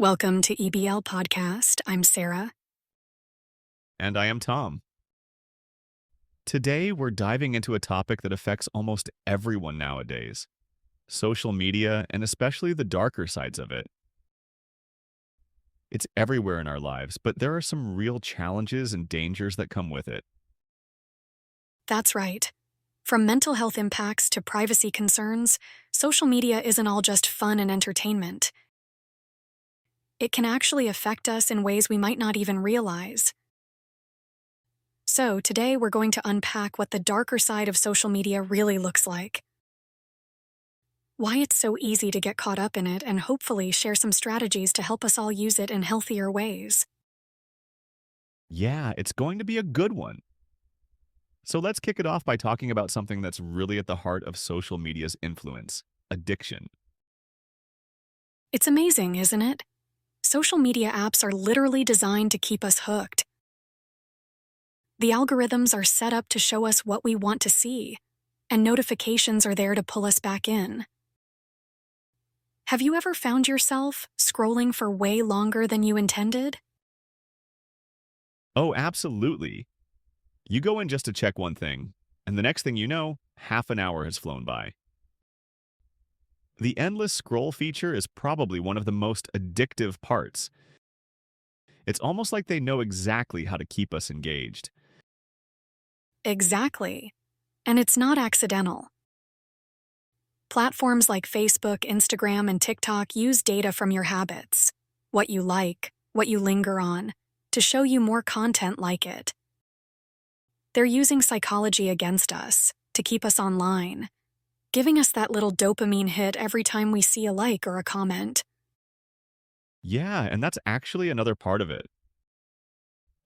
Welcome to EBL Podcast. I'm Sarah. And I am Tom. Today, we're diving into a topic that affects almost everyone nowadays: social media, and especially the darker sides of it. It's everywhere in our lives, but there are some real challenges and dangers that come with it. That's right. From mental health impacts to privacy concerns, social media isn't all just fun and entertainment. It can actually affect us in ways we might not even realize. So, today we're going to unpack what the darker side of social media really looks like, why it's so easy to get caught up in it, and hopefully share some strategies to help us all use it in healthier ways. Yeah, it's going to be a good one. So let's kick it off by talking about something that's really at the heart of social media's influence: addiction. It's amazing, isn't it? Social media apps are literally designed to keep us hooked. The algorithms are set up to show us what we want to see, and notifications are there to pull us back in. Have you ever found yourself scrolling for way longer than you intended? Oh, absolutely. You go in just to check one thing, and the next thing you know, half an hour has flown by. The endless scroll feature is probably one of the most addictive parts. It's almost like they know exactly how to keep us engaged. Exactly. And it's not accidental. Platforms like Facebook, Instagram, and TikTok use data from your habits, what you like, what you linger on, to show you more content like it. They're using psychology against us to keep us online, giving us that little dopamine hit every time we see a like or a comment. Yeah, and that's actually another part of it.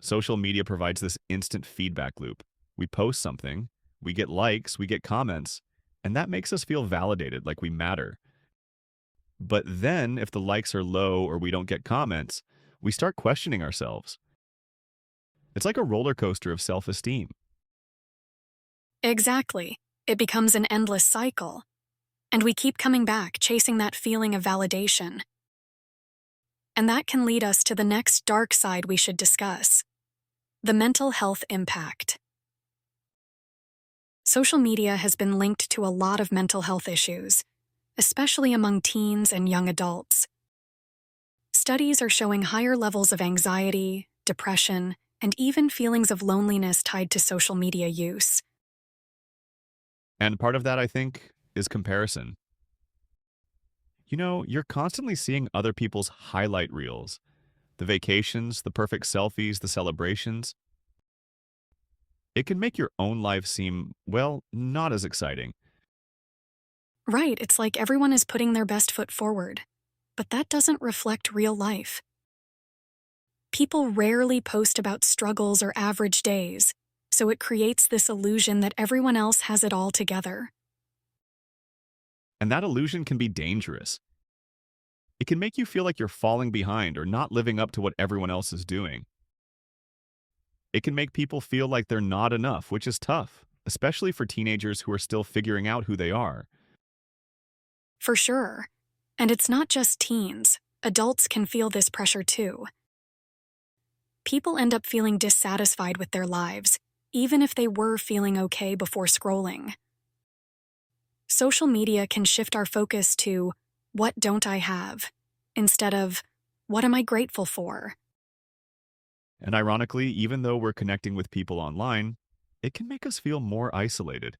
Social media provides this instant feedback loop. We post something, we get likes, we get comments, and that makes us feel validated, like we matter. But then, if the likes are low or we don't get comments, we start questioning ourselves. It's like a roller coaster of self-esteem. Exactly. It becomes an endless cycle, and we keep coming back, chasing that feeling of validation. And that can lead us to the next dark side we should discuss: the mental health impact. Social media has been linked to a lot of mental health issues, especially among teens and young adults. Studies are showing higher levels of anxiety, depression, and even feelings of loneliness tied to social media use. And part of that, I think, is comparison. You're constantly seeing other people's highlight reels, the vacations, the perfect selfies, the celebrations. It can make your own life seem, well, not as exciting. Right, it's like everyone is putting their best foot forward, but that doesn't reflect real life. People rarely post about struggles or average days, so it creates this illusion that everyone else has it all together. And that illusion can be dangerous. It can make you feel like you're falling behind or not living up to what everyone else is doing. It can make people feel like they're not enough, which is tough, especially for teenagers who are still figuring out who they are. For sure. And it's not just teens. Adults can feel this pressure too. People end up feeling dissatisfied with their lives, even if they were feeling okay before scrolling. Social media can shift our focus to, what don't I have, instead of, what am I grateful for? And ironically, even though we're connecting with people online, it can make us feel more isolated.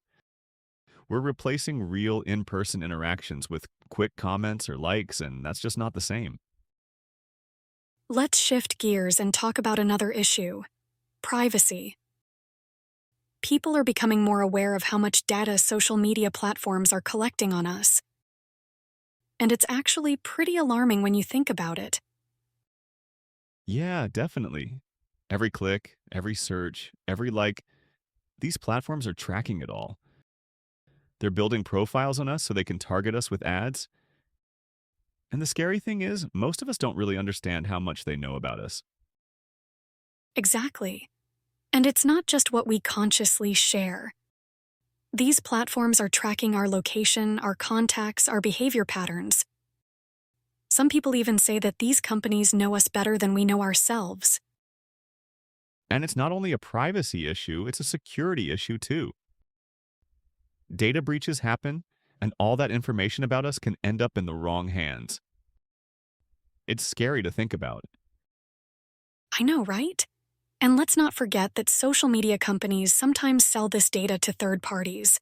We're replacing real in-person interactions with quick comments or likes, and that's just not the same. Let's shift gears and talk about another issue: privacy. People are becoming more aware of how much data social media platforms are collecting on us. And it's actually pretty alarming when you think about it. Yeah, definitely. Every click, every search, every like, these platforms are tracking it all. They're building profiles on us so they can target us with ads. And the scary thing is, most of us don't really understand how much they know about us. Exactly. And it's not just what we consciously share. These platforms are tracking our location, our contacts, our behavior patterns. Some people even say that these companies know us better than we know ourselves. And it's not only a privacy issue, it's a security issue too. Data breaches happen, and all that information about us can end up in the wrong hands. It's scary to think about. I know, right? And let's not forget that social media companies sometimes sell this data to third parties.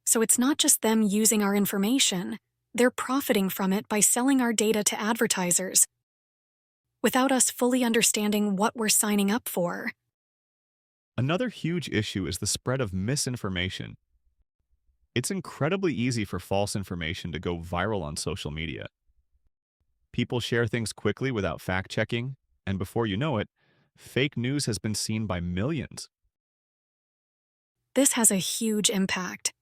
So it's not just them using our information, they're profiting from it by selling our data to advertisers, without us fully understanding what we're signing up for. Another huge issue is the spread of misinformation. It's incredibly easy for false information to go viral on social media. People share things quickly without fact-checking, and before you know it, fake news has been seen by millions. This has a huge impact.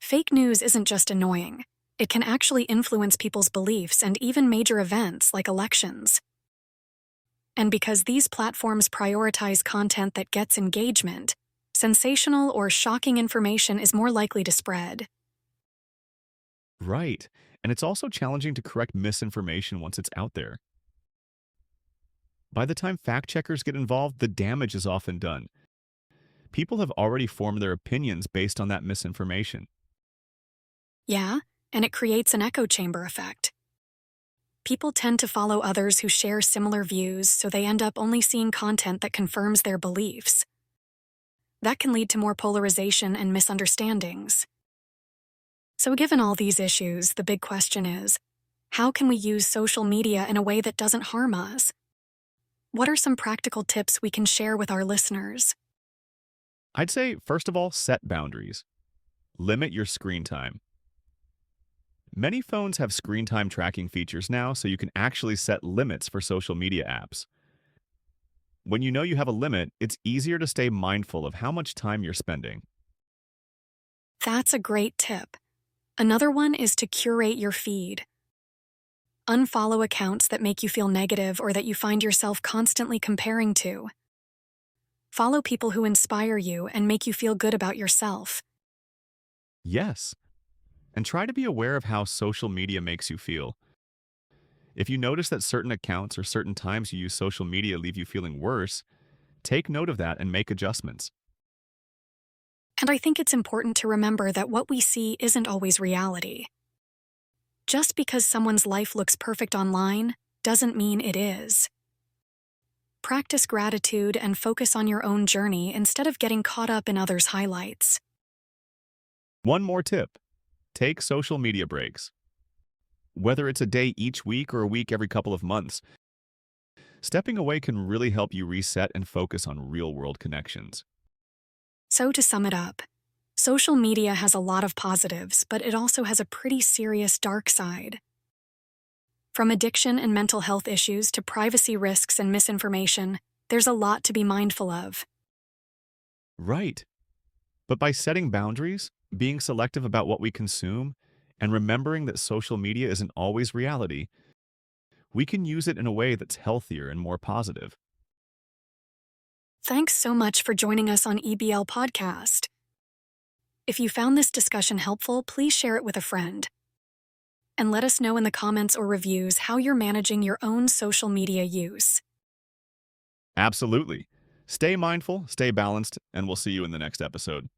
Fake news isn't just annoying. It can actually influence people's beliefs and even major events like elections. And because these platforms prioritize content that gets engagement, sensational or shocking information is more likely to spread. Right, and it's also challenging to correct misinformation once it's out there. By the time fact-checkers get involved, the damage is often done. People have already formed their opinions based on that misinformation. Yeah, and it creates an echo chamber effect. People tend to follow others who share similar views, so they end up only seeing content that confirms their beliefs. That can lead to more polarization and misunderstandings. So given all these issues, the big question is, how can we use social media in a way that doesn't harm us? What are some practical tips we can share with our listeners? I'd say, first of all, set boundaries. Limit your screen time. Many phones have screen time tracking features now, so you can actually set limits for social media apps. When you know you have a limit, it's easier to stay mindful of how much time you're spending. That's a great tip. Another one is to curate your feed. Unfollow accounts that make you feel negative or that you find yourself constantly comparing to. Follow people who inspire you and make you feel good about yourself. Yes, and try to be aware of how social media makes you feel. If you notice that certain accounts or certain times you use social media leave you feeling worse, take note of that and make adjustments. And I think it's important to remember that what we see isn't always reality. Just because someone's life looks perfect online doesn't mean it is. Practice gratitude and focus on your own journey instead of getting caught up in others' highlights. One more tip. Take social media breaks. Whether it's a day each week or a week every couple of months, stepping away can really help you reset and focus on real-world connections. So to sum it up, social media has a lot of positives, but it also has a pretty serious dark side. From addiction and mental health issues to privacy risks and misinformation, there's a lot to be mindful of. Right. But by setting boundaries, being selective about what we consume, and remembering that social media isn't always reality, we can use it in a way that's healthier and more positive. Thanks so much for joining us on EBL Podcast. If you found this discussion helpful, please share it with a friend. And let us know in the comments or reviews how you're managing your own social media use. Absolutely. Stay mindful, stay balanced, and we'll see you in the next episode.